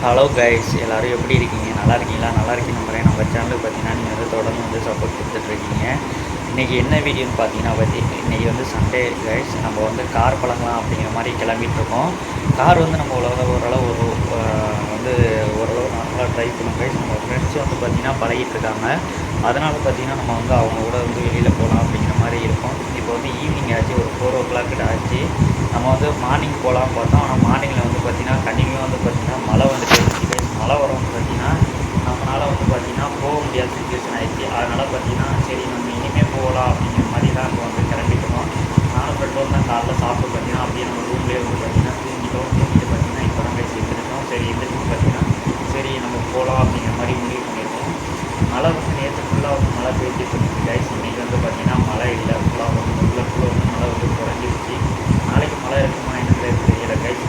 Hello guys, எல்லோரும் எப்படி இருக்கீங்க? நல்லா இருக்கீங்களா? நல்லா இருக்கீங்க நம்புறேன். நம்ம சேனலுக்கு பார்த்தீங்கன்னா நீங்கள் வந்து தொடர்ந்து வந்து சப்போர்ட் கொடுத்துட்ருக்கீங்க. இன்றைக்கி என்ன வீடியோன்னு பார்த்தீங்கன்னா இன்றைக்கி வந்து சண்டே கைஸ். நம்ம வந்து கார் பழகலாம் அப்படிங்கிற மாதிரி கிளம்பிகிட்ருக்கோம். கார் வந்து நம்ம ஓரளவு வந்து ஓரளவு நார்மலாக ட்ரை பண்ணும் கைஸ். நம்ம ஃப்ரெண்ட்ஸும் வந்து பார்த்திங்கன்னா பழகிட்டுருக்காங்க. அதனால் பார்த்திங்கன்னா நம்ம வந்து அவங்க கூட வந்து வெளியில் போகலாம் அப்படிங்கிற மாதிரி இருக்கும். இப்போ வந்து ஈவினிங் ஆச்சு, ஒரு 4 o'clock ஆச்சு. நம்ம வந்து மார்னிங் போகலான்னு பார்த்தோம். ஆனால் மார்னிங்கில் வந்து பார்த்திங்கன்னா கண்டினியூவாக வந்து பார்த்திங்கன்னா மழை வந்துட்டு மழை வரும் பார்த்திங்கன்னா நம்மளால் வந்து பார்த்திங்கன்னா போக முடியாத சுச்சுவேஷன் ஆகிடுச்சு. அதனால் பார்த்திங்கன்னா சரி நம்ம இனிமேல் போகலாம் அப்படிங்கிற மாதிரி தான் இப்போ வந்து கிளம்பிட்டோம். நானும் பெட்ரோல் தான் காலைல சாப்பிட்டு பார்த்திங்கன்னா அப்படியே நம்ம ரூம்லேயே வந்து பார்த்திங்கன்னா தூங்கிட்டு பார்த்திங்கன்னா இப்போ தான் பேசி எழுந்திரிச்சோம். சரி எழுந்திரிச்சு பார்த்திங்கன்னா சரி நம்ம போகலாம் அப்படிங்கிற மாதிரி முடிவு பண்ணியிருக்கோம். மழை வந்து நேற்று ஃபுல்லாக வந்து மழை பெய்ஞ்சிட்டு இருந்துச்சு கைஸ். இன்றைக்கி வந்து பார்த்திங்கன்னா மழை இல்லை. ஃபுல்லாக வந்து மழை வந்து குறைஞ்சிருச்சு. நாளைக்கு மழை இருக்குமா என்னன்றது தெரியல கைஸ்.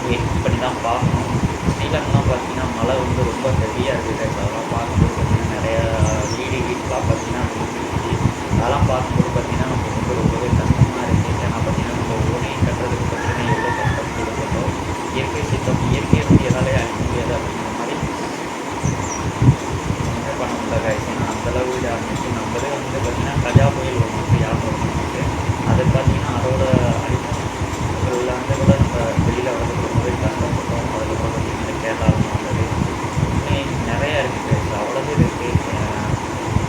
வெயிட் பண்ணி தான் பார்க்கணும். ஸ்ரீலங்கெலாம் பார்த்திங்கன்னா மழை வந்து ரொம்ப ஹெவியாக இருக்குது கைஸ். அதெல்லாம் பார்க்கும்போது பார்த்திங்கன்னா நிறையா வீட்டுலாம் பார்த்திங்கன்னா விழுந்துருச்சு. அதெல்லாம் பார்க்கும்போது பார்த்திங்கன்னா நமக்கு வந்து ரொம்பவே கஷ்டமாக இருக்குது. ஏன்னா பார்த்திங்கன்னா நம்ம ஓனையும் கட்டுறதுக்கு பார்த்திங்கன்னா எவ்வளோ கஷ்டப்பட்டுருக்கோம். இயற்கை சித்தம் இயற்கையை வந்து எதாலே அழிக்க முடியாது அப்படிங்கிற மாதிரி ஒன்றுமே பண்ண முடியல கைஸ். ஏன்னா அந்தளவு இது ஆரம்பிச்சு நம்மளே வந்து பார்த்திங்கன்னா கஜா புயல் ஒரு மாதிரி யாரும் ஒரு நமக்கு அது பார்த்திங்கன்னா அதோட அழிப்புகளில் வந்து கூட நம்ம வெளியில் வரதுக்கு ரொம்பவே கஷ்டப்பட்டோம். அதுக்கப்புறம் பார்த்திங்கன்னா கேரளாவில் வந்தது நிறையா இருக்குது கைஸ். அவ்வளோது இருக்குது.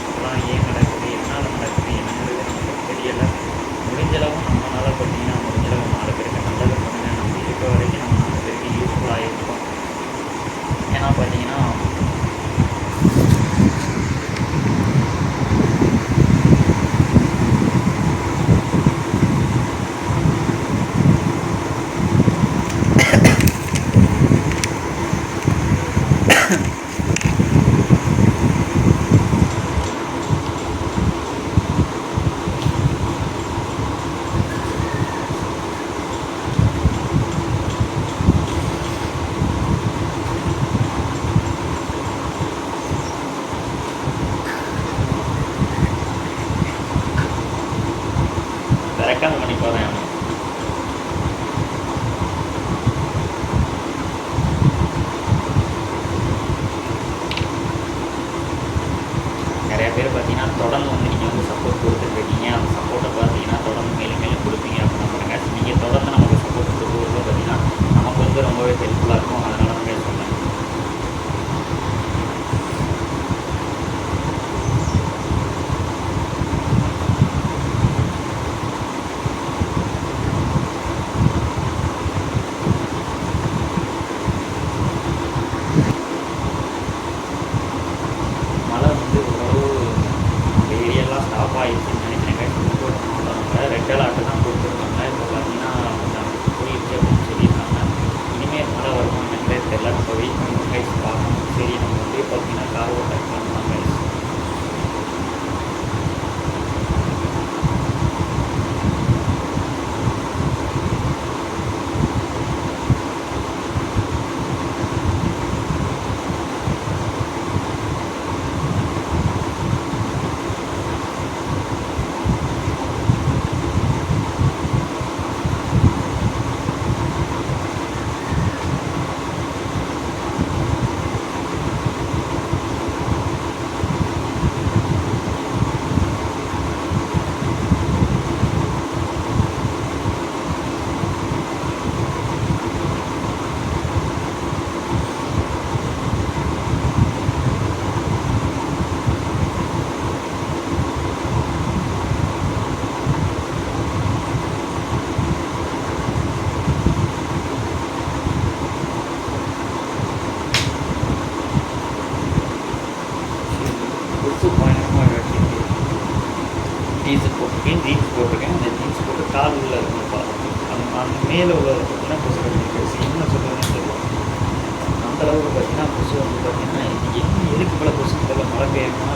இதெல்லாம் ஏன் நடக்குது, எதனால் நடக்குது என்னங்கிறது நமக்கு தெரியலை. முடிஞ்சளவு நம்மளால் பார்த்திங்கன்னா முடிஞ்சளவு 4 பேருக்கு நல்லது பண்ணுங்கள். நம்ம இருக்க வரைக்கும் நம்ம 4 பேருக்கு யூஸ்ஃபுல்லாக இருக்கும். ஏன்னா பார்த்திங்கன்னா ரெக்கார்ட் பண்ணி போகிறேன். நிறையா பேர் பார்த்தீங்கன்னா தொடர்ந்து வந்து நீங்கள் வந்து சப்போர்ட் கொடுத்துட்ருக்கீங்க. அந்த சப்போர்ட்டை பார்த்தீங்கன்னா தொடர்ந்து மேலும் மேலும் கொடுப்பீங்க அப்படின்னு நம்புறேங்க. நீங்கள் தொடர்ந்து நமக்கு சப்போர்ட் கொடுக்குறது பார்த்தீங்கன்னா நமக்கு வந்து ரொம்பவே ஹெல்ப்ஃபுல்லாக இருக்கும். அதனால தான் சொன்னேன். மழை வந்து ஓரளவு அந்த ஏரியாலாம் ஸ்டாப் ஆகிடுச்சுன்னு நினைக்கிறேங்க. நம்ம ரெட் அலர்ட்டு தான் கொடுத்துருக்காங்க. இப்போ பார்த்தீங்கன்னா கொஞ்சம் போயிடுச்சு அப்படின்னு சொல்லியிருக்காங்க. இனிமேல் மழை வருமானே தெரியல. நம்ம வெயிட் பண்ணி கைஸ் பார்க்கணும். சரி நம்ம வந்து பார்த்தீங்கன்னா கார் ஓட்ட பண்ணலாம் கைஸ். ஜீன்ஸ் போட்டிருக்கேன். அந்த ஜீன்ஸ் போட்டு கால் உள்ள இருக்குன்னு பார்த்து அந்த மேலே உள்ள பார்த்தீங்கன்னா கொசு கடிச்சு என்ன சொல்கிறதுன்னு தெரியல. அந்தளவுக்கு பார்த்தீங்கன்னா கொசு வந்து பார்த்தீங்கன்னா என்ன எதுக்கு இவ்வளோ கொசு தெரியல. மழை பெய்யணும்னா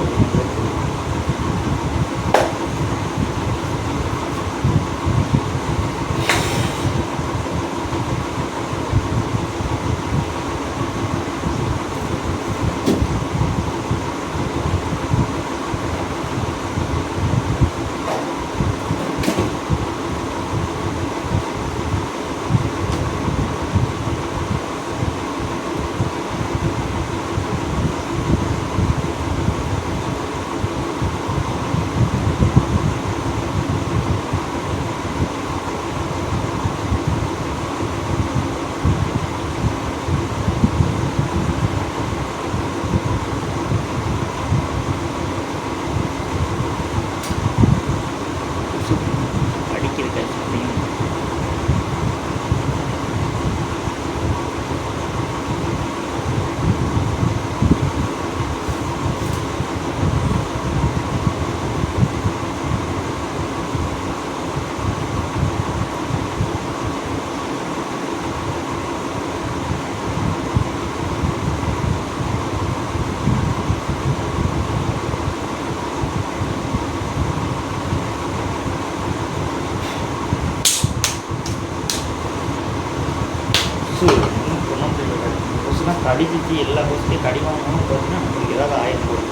கடிச்சிச்சு எல்லா கொசுலையும் கடி வாங்கணும் பார்த்தீங்கன்னா நம்மளுக்கு ஏதாவது ஆயிரம்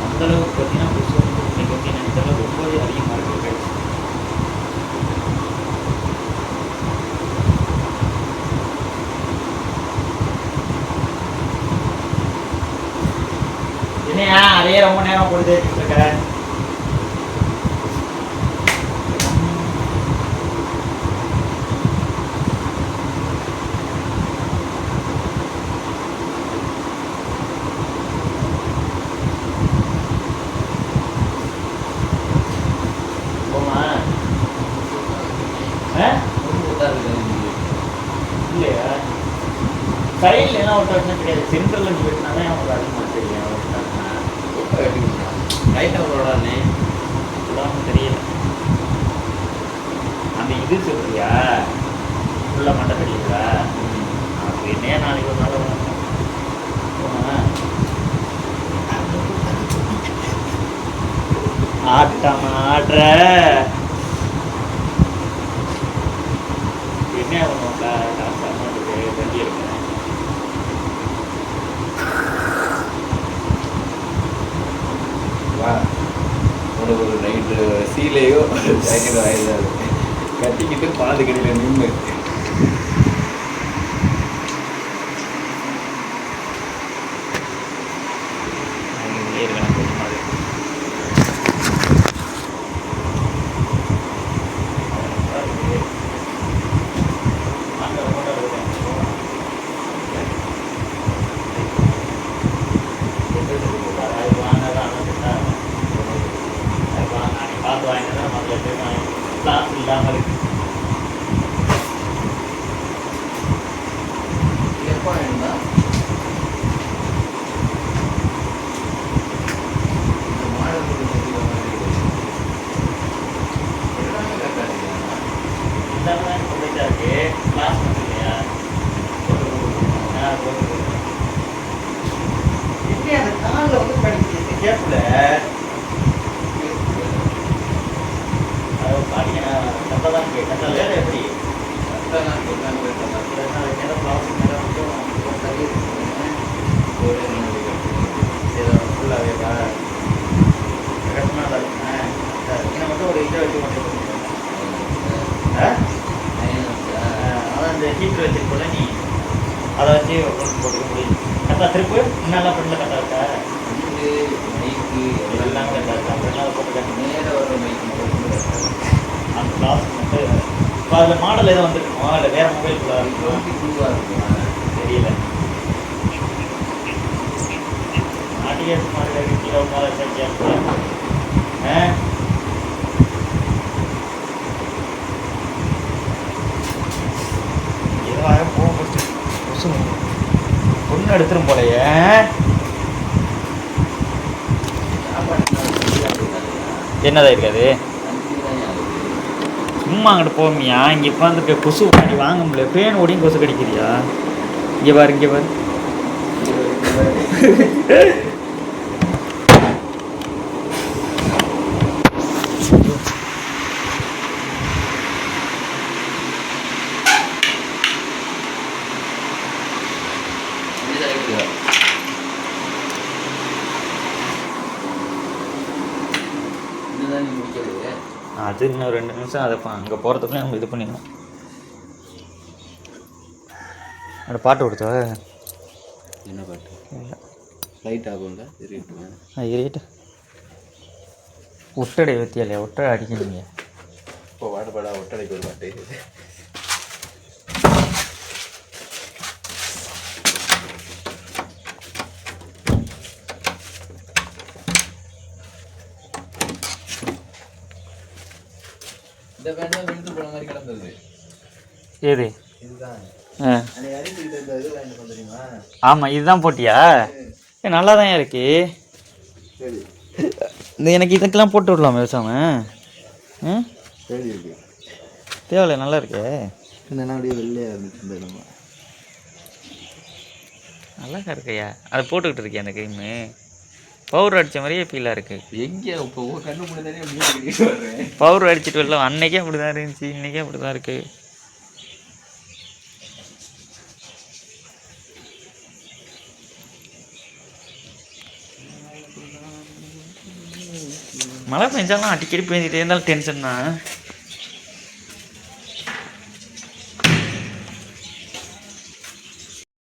அந்தளவுக்கு பார்த்தீங்கன்னா கொசு வந்து இன்னைக்கு வந்து என்னென்னு தெரியல ரொம்பவே அதிகமாக இருக்குது. என்னையா அதே ரொம்ப நேரம் கொடுத்து வச்சுட்டு இருக்க? இல்லையா சைடில் என்ன ஒரு பிரச்சனை கிடையாது. சென்ட்ரலில் நீ வெட்டினாலே அவங்களுக்கு அதிகமாக தெரியும். ரைட் அவரோடானே இல்லாமல் தெரியல. அந்த இது சொல்றியா ஃபுல்லாக மண்டை தெரியுதா? அப்படி என்னையா நாளைக்கு ஒரு நாள் ஆட்டாம ஆடுற என்ன பண்ணுவோம் வண்டி இருக்கேன். உனக்கு ஒரு நைட்டு சீலையோ ஜாக்கெட்டோ ஆயிடுறாரு கட்டிக்கிட்டு பாது கடையில் நின்று ஹீட்டர் வச்சிருக்கோம்ல நீ அதை வச்சு போட்டுக்க முடியும். கரெக்டாக திருப்பு இன்னெல்லாம் ஃப்ரெண்டில் கரெக்டாக இருக்கா? மைக்கு எல்லாம் கரெக்டாக இருக்கா? ஃப்ரெண்டில் அதை போட்டுக்க நேராக வர மைக்கு அந்த கிளாஸ் மட்டும். இப்போ அதில் மாடல் எதுவும் வந்துருக்குமா இல்லை வேறு மொபைல் ஃபுல்லாக இருக்கும்? தெரியல. ஆடியன்ஸ் மாதிரி கிலோ மேலே சேர்த்து பொண்ணு எடுத்துரும் போலையே. என்னதான் இருக்காது சும்மா அங்கிட்டு போமியா? இங்கே உட்காந்துருக்க கொசு வாடி வாங்க முடியல. பேன் ஓடியும் கொசு கடிக்கிறியா? இங்கே பாரு இங்கே பாரு. அது இன்னும் 2 நிமிஷம் அதை அங்கே போகிறதுக்குள்ளே நம்ம இது பண்ணிடணும். அந்த பாட்டு கொடுத்தா என்ன பாட்டு? லைட் ஆகுங்க எரியிட்டு ஒட்டடை வத்தியாலையா? ஒட்டடை அடிக்கணுங்க. இப்போ பாட்டு பாடா ஒட்டடைக்கு ஒரு பாட்டு. இந்த பேண்ட் விழுந்து போன மாதிரி கிடந்தது. ஏது இதுதான். ஆமாம் இதுதான் போட்டியா? நல்லா தான் இருக்கு. இந்த எனக்கு இதுக்கெல்லாம் போட்டு விடலாமா பேசாம? தேவையில்ல நல்லா இருக்கு. அப்படியே வெள்ளையாக இருந்துச்சு. நல்லா இருக்கையா? அதை போட்டுக்கிட்டு இருக்கேன். அந்த கைமு பவுடர் அடித்த மாதிரியே ஃபீலாக இருக்குது. எங்கே இப்போ கண்ணு முடிந்தானே பவுடர் அடிச்சுட்டு வரல. அன்னைக்கே அப்படி தான் இருந்துச்சு, இன்றைக்கே அப்படி தான் இருக்குது. மழை பெஞ்சாலும் அடிக்கடி பெஞ்சிட்டே இருந்தாலும் டென்ஷன் தான்.